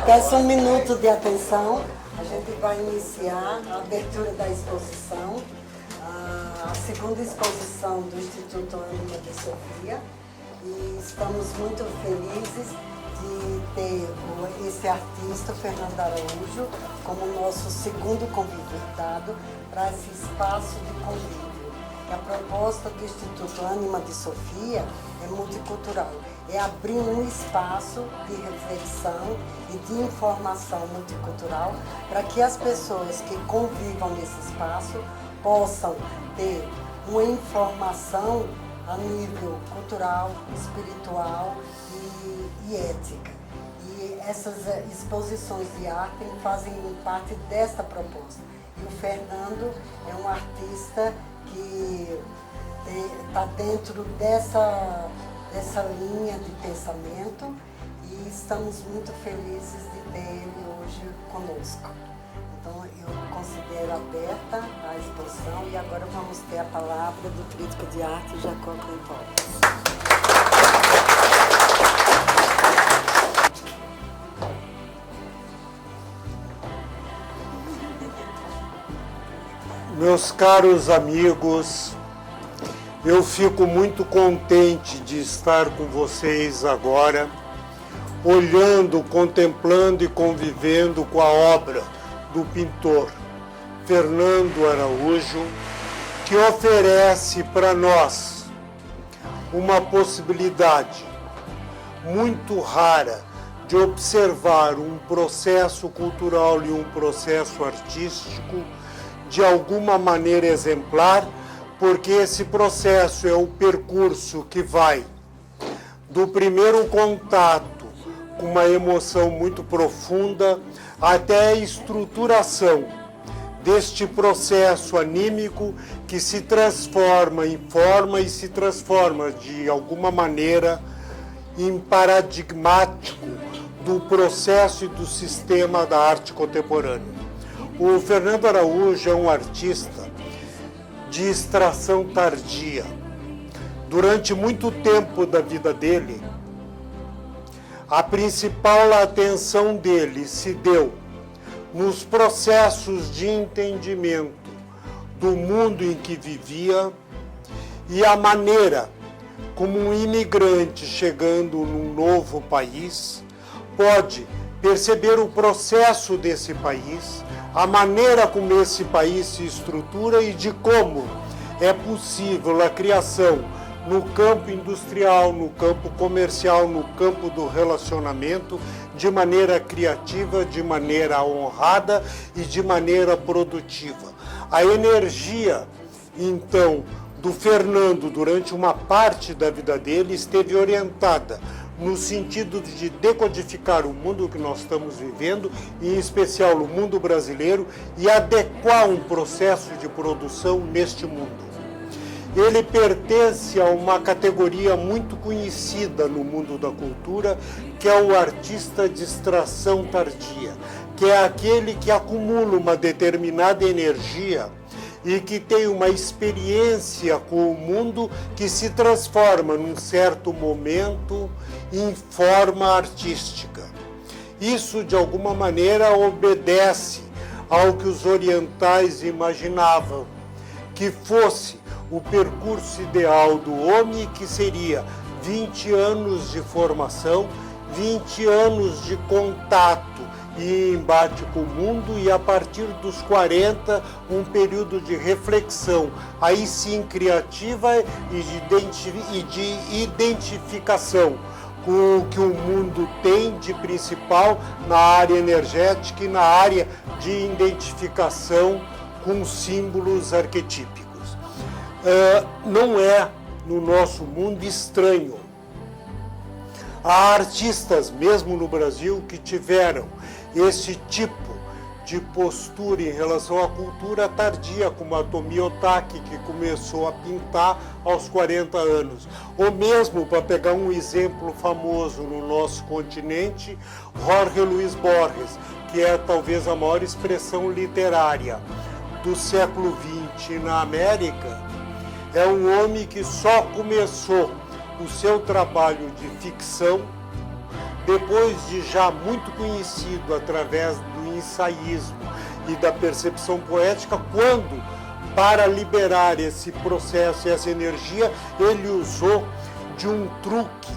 Peço um minuto de atenção. A gente vai iniciar a abertura da exposição, a segunda exposição do Instituto Ânima de Sofia. E estamos muito felizes de ter esse artista, Fernando Araújo, como nosso segundo convidado para esse espaço de convívio. E a proposta do Instituto Ânima de Sofia é multicultural. É abrir um espaço de reflexão e de informação multicultural para que as pessoas que convivam nesse espaço possam ter uma informação a nível cultural, espiritual e ética. E essas exposições de arte fazem parte desta proposta. E o Fernando é um artista que está dentro dessa linha de pensamento e estamos muito felizes de ter ele hoje conosco. Então eu considero aberta a exposição e agora vamos ter a palavra do crítico de arte Jacó Cantores. Meus caros amigos, eu fico muito contente de estar com vocês agora, olhando, contemplando e convivendo com a obra do pintor Fernando Araújo, que oferece para nós uma possibilidade muito rara de observar um processo cultural e um processo artístico de alguma maneira exemplar, porque esse processo é o percurso que vai do primeiro contato com uma emoção muito profunda até a estruturação deste processo anímico que se transforma em forma e se transforma de alguma maneira em paradigmático do processo e do sistema da arte contemporânea. O Fernando Araújo é um artista de extração tardia. Durante muito tempo da vida dele, a principal atenção dele se deu nos processos de entendimento do mundo em que vivia e a maneira como um imigrante chegando num novo país pode perceber o processo desse país, a maneira como esse país se estrutura e de como é possível a criação no campo industrial, no campo comercial, no campo do relacionamento, de maneira criativa, de maneira honrada e de maneira produtiva. A energia, então, do Fernando, durante uma parte da vida dele, esteve orientada no sentido de decodificar o mundo que nós estamos vivendo, em especial o mundo brasileiro, e adequar um processo de produção neste mundo. Ele pertence a uma categoria muito conhecida no mundo da cultura, que é o artista de extração tardia, que é aquele que acumula uma determinada energia e que tem uma experiência com o mundo que se transforma, num certo momento, em forma artística. Isso, de alguma maneira, obedece ao que os orientais imaginavam, que fosse o percurso ideal do homem, que seria 20 anos de formação, 20 anos de contato e embate com o mundo, e a partir dos 40, um período de reflexão, aí sim criativa e de identificação com o que o mundo tem de principal na área energética e na área de identificação com símbolos arquetípicos. Não é no nosso mundo estranho. Há artistas, mesmo no Brasil, que tiveram esse tipo de postura em relação à cultura tardia, como a Tomi Otaki, que começou a pintar aos 40 anos. Ou mesmo, para pegar um exemplo famoso no nosso continente, Jorge Luis Borges, que é talvez a maior expressão literária do século XX na América, é um homem que só começou o seu trabalho de ficção depois de já muito conhecido através do ensaísmo e da percepção poética, quando, para liberar esse processo e essa energia, ele usou de um truque,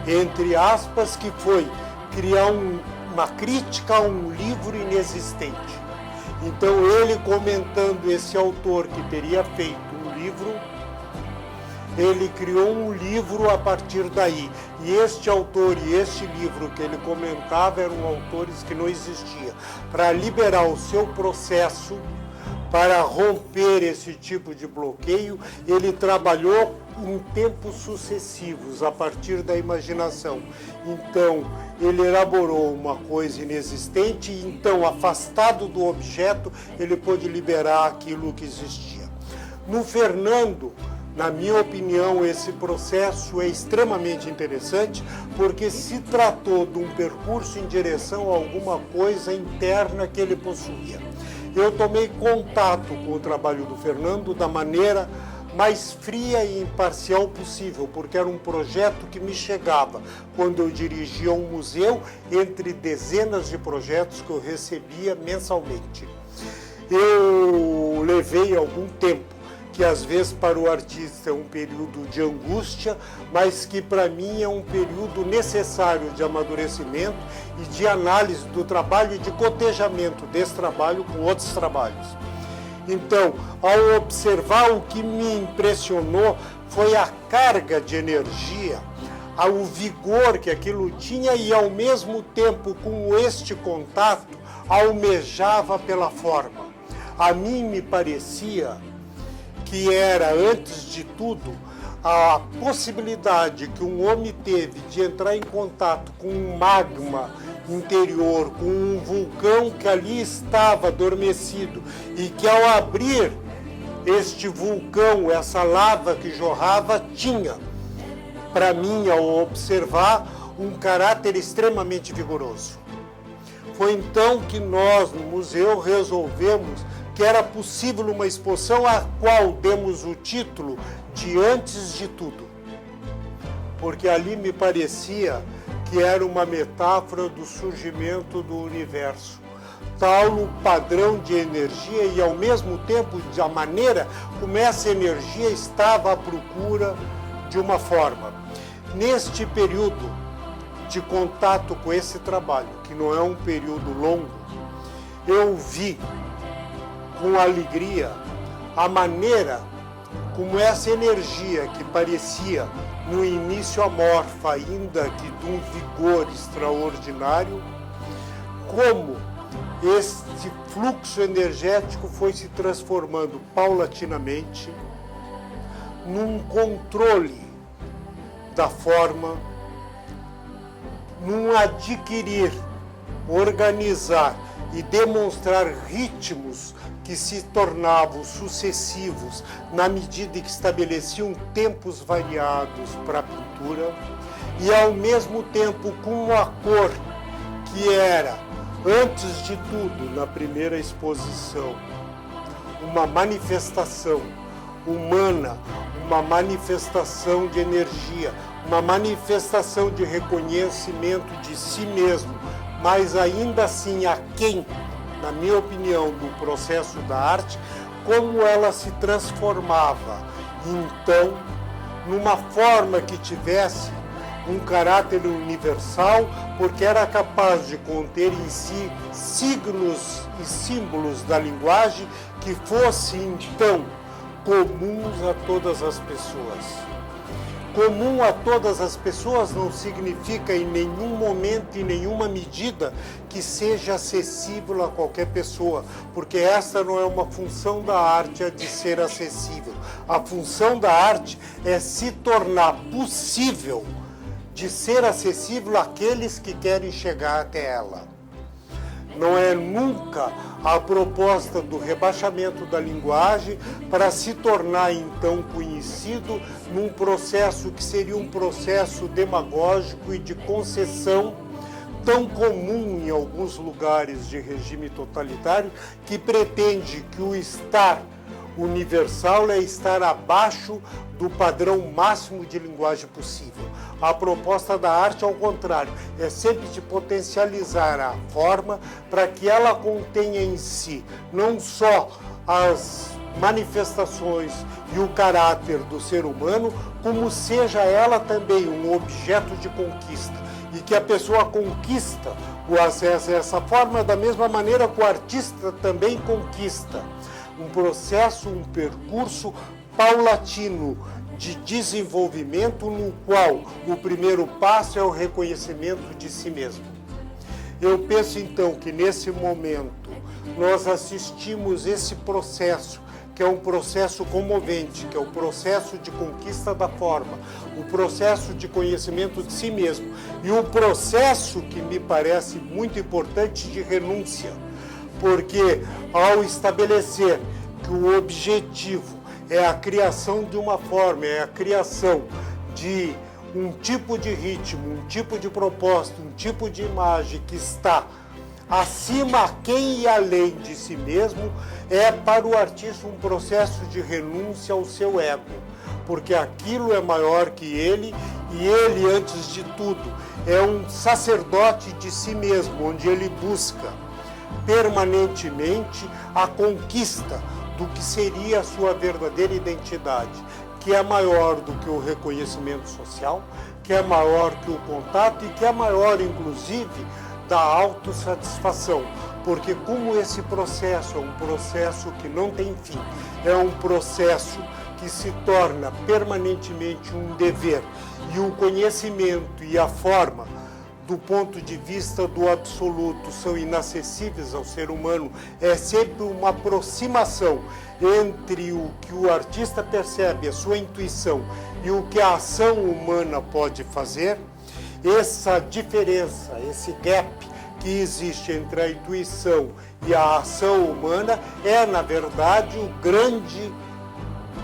entre aspas, que foi criar uma crítica a um livro inexistente. Então, ele comentando esse autor que teria feito um livro, ele criou um livro a partir daí. E este autor e este livro que ele comentava eram autores que não existiam. Para liberar o seu processo, para romper esse tipo de bloqueio, ele trabalhou em tempos sucessivos, a partir da imaginação. Então, ele elaborou uma coisa inexistente e, então, afastado do objeto, ele pôde liberar aquilo que existia. No Fernando, na minha opinião, esse processo é extremamente interessante, porque se tratou de um percurso em direção a alguma coisa interna que ele possuía. Eu tomei contato com o trabalho do Fernando da maneira mais fria e imparcial possível, porque era um projeto que me chegava quando eu dirigia um museu, entre dezenas de projetos que eu recebia mensalmente. Eu levei algum tempo, que às vezes para o artista é um período de angústia, mas que para mim é um período necessário de amadurecimento e de análise do trabalho e de cotejamento desse trabalho com outros trabalhos. Então, ao observar, o que me impressionou foi a carga de energia, o vigor que aquilo tinha e, ao mesmo tempo, com este contato, almejava pela forma. A mim me parecia que era, antes de tudo, a possibilidade que um homem teve de entrar em contato com um magma interior, com um vulcão que ali estava adormecido e que, ao abrir este vulcão, essa lava que jorrava, tinha, para mim, ao observar, um caráter extremamente vigoroso. Foi então que nós, no museu, resolvemos que era possível uma exposição a qual demos o título de Antes de Tudo, porque ali me parecia que era uma metáfora do surgimento do universo, tal o padrão de energia e, ao mesmo tempo, a maneira como essa energia estava à procura de uma forma. Neste período de contato com esse trabalho, que não é um período longo, eu vi com alegria a maneira como essa energia que parecia no início amorfa, ainda que de um vigor extraordinário, como este fluxo energético foi se transformando paulatinamente num controle da forma, num adquirir, organizar e demonstrar ritmos que se tornavam sucessivos na medida que estabeleciam tempos variados para a pintura e, ao mesmo tempo, com a cor que era, antes de tudo, na primeira exposição, uma manifestação humana, uma manifestação de energia, uma manifestação de reconhecimento de si mesmo, mas ainda assim aquém, na minha opinião, do processo da arte, como ela se transformava, então, numa forma que tivesse um caráter universal, porque era capaz de conter em si signos e símbolos da linguagem que fossem, então, comuns a todas as pessoas. Comum a todas as pessoas não significa em nenhum momento, em nenhuma medida, que seja acessível a qualquer pessoa, porque essa não é uma função da arte, a de ser acessível. A função da arte é se tornar possível de ser acessível àqueles que querem chegar até ela. Não é nunca a proposta do rebaixamento da linguagem para se tornar, então, conhecido num processo que seria um processo demagógico e de concessão tão comum em alguns lugares de regime totalitário, que pretende que o estar universal é estar abaixo do padrão máximo de linguagem possível. A proposta da arte, ao contrário, é sempre de potencializar a forma para que ela contenha em si não só as manifestações e o caráter do ser humano, como seja ela também um objeto de conquista, e que a pessoa conquista o acesso a essa forma da mesma maneira que o artista também conquista. Um processo, um percurso paulatino de desenvolvimento no qual o primeiro passo é o reconhecimento de si mesmo. Eu penso então que nesse momento nós assistimos esse processo, que é um processo comovente, que é o processo de conquista da forma, o processo de conhecimento de si mesmo e o processo que me parece muito importante de renúncia, porque ao estabelecer que o objetivo é a criação de uma forma, é a criação de um tipo de ritmo, um tipo de proposta, um tipo de imagem que está acima, aquém e além de si mesmo, é para o artista um processo de renúncia ao seu ego, porque aquilo é maior que ele e ele, antes de tudo, é um sacerdote de si mesmo, onde ele busca permanentemente a conquista do que seria a sua verdadeira identidade, que é maior do que o reconhecimento social, que é maior que o contato e que é maior, inclusive, da autossatisfação, porque como esse processo é um processo que não tem fim, é um processo que se torna permanentemente um dever, e o conhecimento e a forma, do ponto de vista do absoluto, são inacessíveis ao ser humano, é sempre uma aproximação entre o que o artista percebe, a sua intuição, e o que a ação humana pode fazer. Essa diferença, esse gap que existe entre a intuição e a ação humana é, na verdade, o grande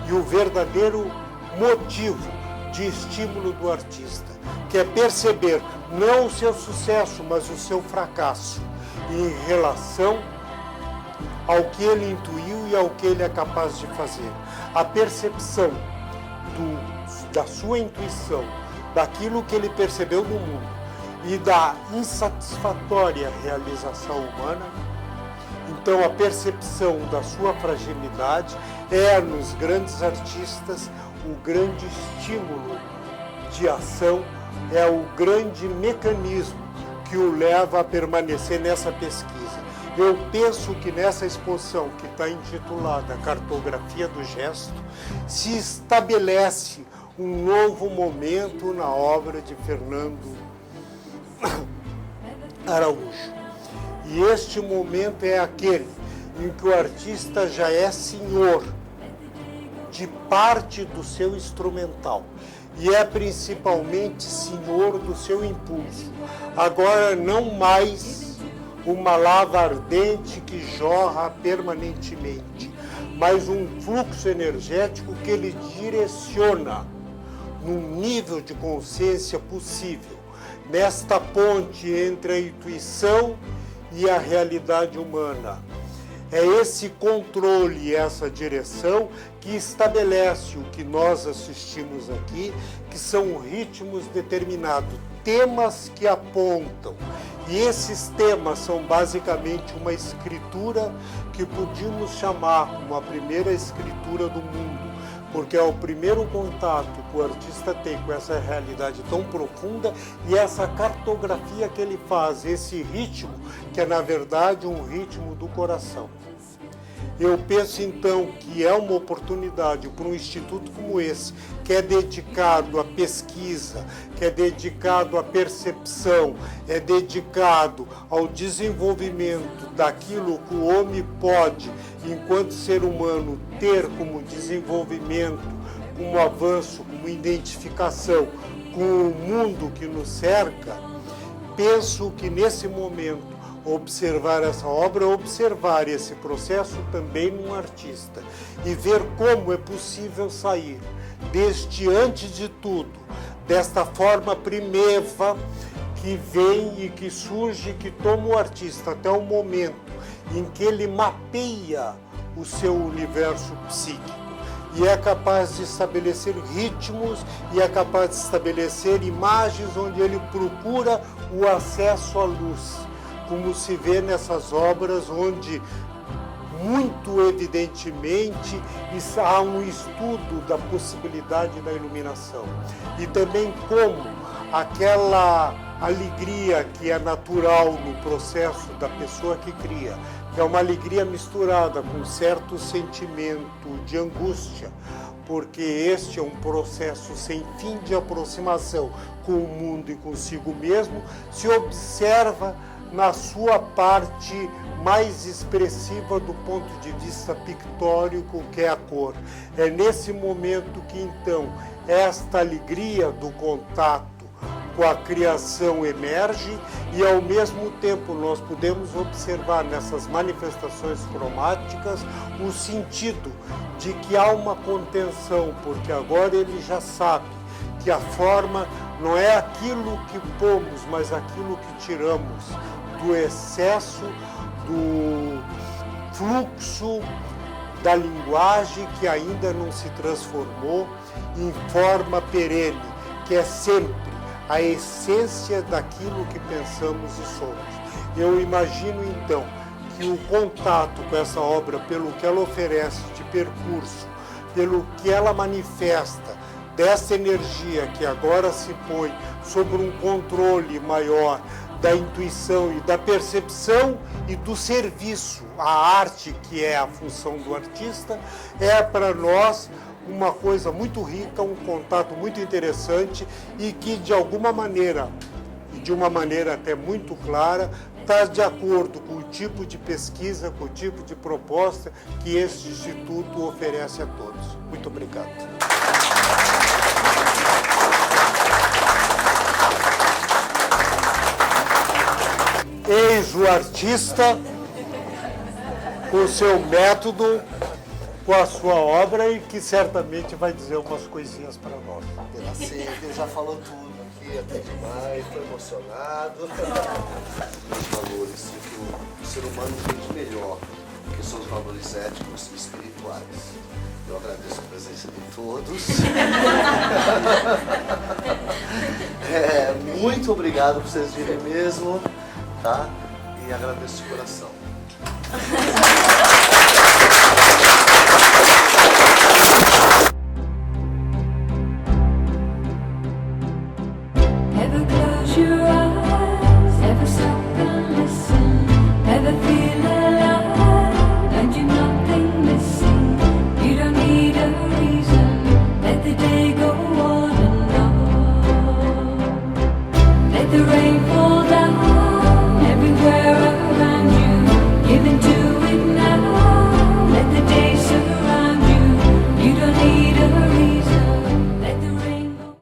e o verdadeiro motivo de estímulo do artista, que é perceber não o seu sucesso, mas o seu fracasso em relação ao que ele intuiu e ao que ele é capaz de fazer. A percepção da sua intuição, daquilo que ele percebeu no mundo e da insatisfatória realização humana. Então, a percepção da sua fragilidade é, nos grandes artistas, o grande estímulo de ação, é o grande mecanismo que o leva a permanecer nessa pesquisa. Eu penso que nessa exposição, que está intitulada Cartografia do Gesto, se estabelece um novo momento na obra de Fernando Araújo. E este momento é aquele em que o artista já é senhor de parte do seu instrumental e é principalmente senhor do seu impulso. Agora não mais uma lava ardente que jorra permanentemente, mas um fluxo energético que ele direciona num nível de consciência possível, nesta ponte entre a intuição e a realidade humana. É esse controle, essa direção que estabelece o que nós assistimos aqui, que são ritmos determinados, temas que apontam. E esses temas são basicamente uma escritura que podíamos chamar como a primeira escritura do mundo, porque é o primeiro contato que o artista tem com essa realidade tão profunda e essa cartografia que ele faz, esse ritmo, que é na verdade um ritmo do coração. Eu penso então que é uma oportunidade para um instituto como esse, que é dedicado à pesquisa, que é dedicado à percepção, é dedicado ao desenvolvimento daquilo que o homem pode, enquanto ser humano, ter como desenvolvimento, como avanço, como identificação com o mundo que nos cerca. Penso que nesse momento, observar essa obra, observar esse processo também num artista e ver como é possível sair deste, antes de tudo, desta forma primeva que vem e que surge, que toma o artista até o momento em que ele mapeia o seu universo psíquico e é capaz de estabelecer ritmos e é capaz de estabelecer imagens onde ele procura o acesso à luz, como se vê nessas obras onde muito evidentemente há um estudo da possibilidade da iluminação e também como aquela alegria que é natural no processo da pessoa que cria, que é uma alegria misturada com certo sentimento de angústia, porque este é um processo sem fim de aproximação com o mundo e consigo mesmo, se observa na sua parte mais expressiva do ponto de vista pictórico, que é a cor. É nesse momento que, então, esta alegria do contato com a criação emerge e, ao mesmo tempo, nós podemos observar nessas manifestações cromáticas o sentido de que há uma contenção, porque agora ele já sabe que a forma não é aquilo que pomos, mas aquilo que tiramos do excesso, do fluxo da linguagem que ainda não se transformou em forma perene, que é sempre a essência daquilo que pensamos e somos. Eu imagino, então, que o contato com essa obra, pelo que ela oferece de percurso, pelo que ela manifesta, dessa energia que agora se põe sobre um controle maior da intuição e da percepção e do serviço, a arte que é a função do artista, é para nós uma coisa muito rica, um contato muito interessante e que de alguma maneira, e de uma maneira até muito clara, está de acordo com o tipo de pesquisa, com o tipo de proposta que este Instituto oferece a todos. Muito obrigado. Eis o artista com o seu método, com a sua obra e que certamente vai dizer umas coisinhas para nós. Ele já falou tudo aqui, até demais, estou emocionado. Os valores que o ser humano tem de melhor, que são os valores éticos e espirituais. Eu agradeço a presença de todos. Muito obrigado por vocês virem mesmo, tá? E agradeço de coração.